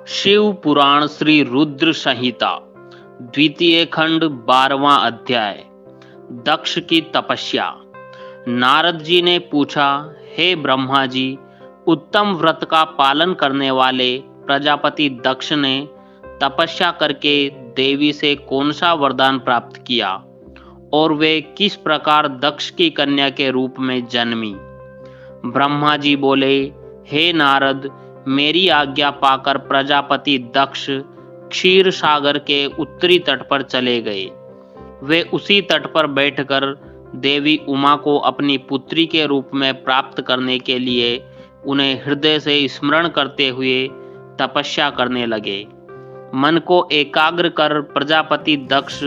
शिव पुराण श्री रुद्र संहिता द्वितीय खंड 12वां अध्याय। दक्ष की तपस्या। नारद जी ने पूछा, हे ब्रह्मा जी, उत्तम व्रत का पालन करने वाले प्रजापति दक्ष ने तपस्या करके देवी से कौन सा वरदान प्राप्त किया और वे किस प्रकार दक्ष की कन्या के रूप में जन्मी। ब्रह्मा जी बोले, हे नारद, मेरी आज्ञा पाकर प्रजापति दक्ष क्षीर सागर के उत्तरी तट पर चले गए। वे उसी तट पर बैठकर देवी उमा को अपनी पुत्री के रूप में प्राप्त करने के लिए उन्हें हृदय से स्मरण करते हुए तपस्या करने लगे। मन को एकाग्र कर प्रजापति दक्ष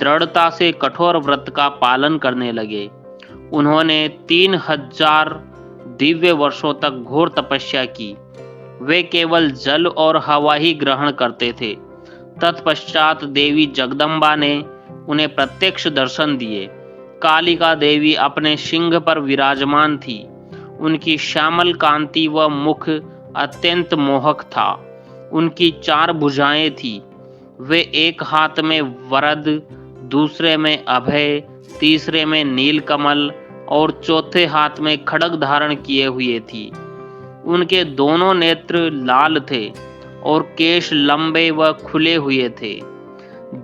दृढ़ता से कठोर व्रत का पालन करने लगे। उन्होंने 3000 दिव्य वर्षों तक घोर तपस्या की। वे केवल जल और हवा ही ग्रहण करते थे। तत्पश्चात देवी जगदम्बा ने उन्हें प्रत्यक्ष दर्शन दिए। कालिका देवी अपने सिंह पर विराजमान थी। उनकी श्यामल कांति व मुख अत्यंत मोहक था। उनकी 4 भुजाएं थी। वे एक हाथ में वरद, दूसरे में अभय, तीसरे में नीलकमल और चौथे हाथ में खड्ग धारण किए हुए थी। उनके दोनों नेत्र लाल थे और केश लंबे व खुले हुए थे।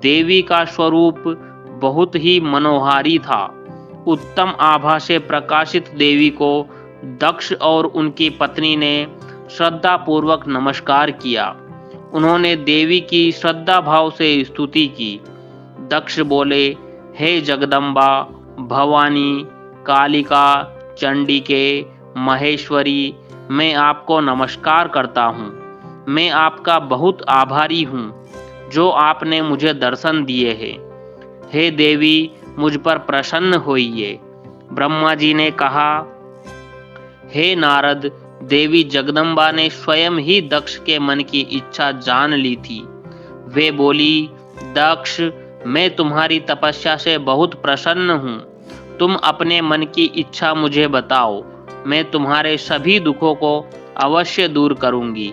देवी का स्वरूप बहुत ही मनोहारी था। उत्तम आभा से प्रकाशित देवी को दक्ष और उनकी पत्नी ने श्रद्धा पूर्वक नमस्कार किया। उन्होंने देवी की श्रद्धा भाव से स्तुति की। दक्ष बोले, हे जगदम्बा, भवानी, कालिका, चंडिके, महेश्वरी, मैं आपको नमस्कार करता हूँ। मैं आपका बहुत आभारी हूँ जो आपने मुझे दर्शन दिए हैं। हे देवी, मुझ पर प्रसन्न होइए। ब्रह्मा जी ने कहा, हे नारद, देवी जगदम्बा ने स्वयं ही दक्ष के मन की इच्छा जान ली थी। वे बोली, दक्ष, मैं तुम्हारी तपस्या से बहुत प्रसन्न हूँ। तुम अपने मन की इच्छा मुझे बताओ, मैं तुम्हारे सभी दुखों को अवश्य दूर करूंगी।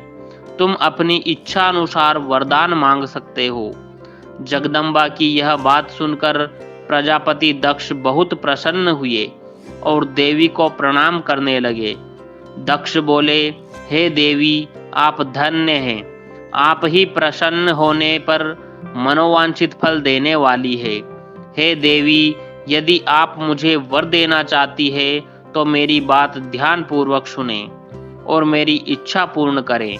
तुम अपनी इच्छा अनुसार वरदान मांग सकते हो। जगदम्बा की यह बात सुनकर प्रजापति दक्ष बहुत प्रसन्न हुए और देवी को प्रणाम करने लगे। दक्ष बोले, हे देवी, आप धन्य हैं। आप ही प्रसन्न होने पर मनोवांछित फल देने वाली है। हे देवी, यदि आप मुझे वर देना चाहती है तो मेरी बात ध्यान पूर्वक सुने और मेरी इच्छा पूर्ण करें।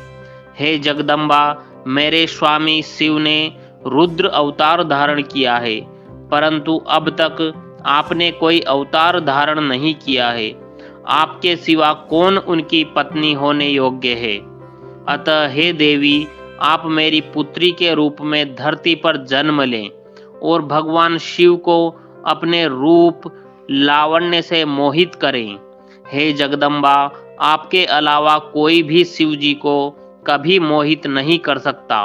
हे जगदम्बा, मेरे स्वामी शिव ने रुद्र अवतार धारण किया है, परंतु अब तक आपने कोई अवतार धारण नहीं किया है। आपके सिवा कौन उनकी पत्नी होने योग्य है। अतः हे देवी, आप मेरी पुत्री के रूप में धरती पर जन्म लें और भगवान शिव को अपने रूप लावण्य से मोहित करें। हे जगदम्बा, आपके अलावा कोई भी शिव जी को कभी मोहित नहीं कर सकता।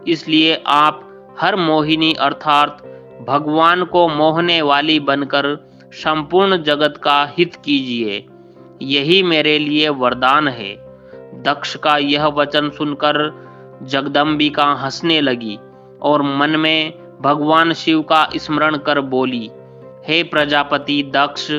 इसलिए आप हर मोहिनी अर्थात भगवान को मोहने वाली बनकर संपूर्ण जगत का हित कीजिए। यही मेरे लिए वरदान है। दक्ष का यह वचन सुनकर जगदम्बिका हंसने लगी और मन में भगवान शिव का स्मरण कर बोली, हे प्रजापति दक्ष,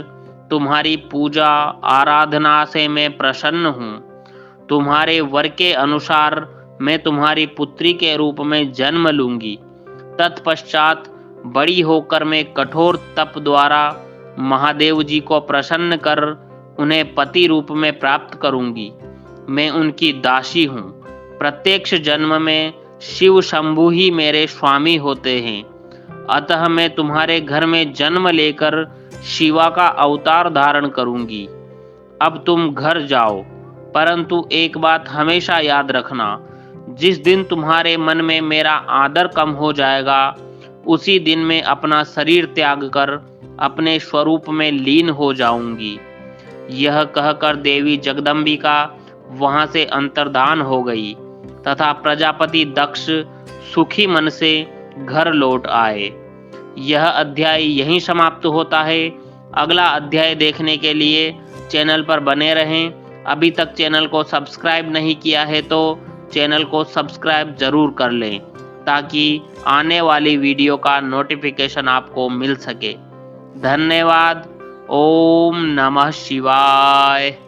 तुम्हारी पूजा आराधना से मैं प्रसन्न हूँ। तुम्हारे वर के अनुसार मैं तुम्हारी पुत्री के रूप में जन्म लूंगी। तत्पश्चात बड़ी होकर मैं कठोर तप द्वारा महादेव जी को प्रसन्न कर उन्हें पति रूप में प्राप्त करूंगी। मैं उनकी दासी हूँ। प्रत्यक्ष जन्म में शिव शंभु ही मेरे स्वामी होते हैं। अतः मैं तुम्हारे घर में जन्म लेकर शिवा का अवतार धारण करूंगी। अब तुम घर जाओ, परंतु एक बात हमेशा याद रखना, जिस दिन तुम्हारे मन में मेरा आदर कम हो जाएगा, उसी दिन मैं अपना शरीर त्याग कर अपने स्वरूप में लीन हो जाऊंगी। यह कहकर देवी जगदम्बिका वहां से अंतर्धान हो गई तथा प्रजापति दक्ष सुखी मन से घर लौट आए। यह अध्याय यहीं समाप्त होता है। अगला अध्याय देखने के लिए चैनल पर बने रहें। अभी तक चैनल को सब्सक्राइब नहीं किया है तो चैनल को सब्सक्राइब जरूर कर लें ताकि आने वाली वीडियो का नोटिफिकेशन आपको मिल सके। धन्यवाद। ओम नमः शिवाय।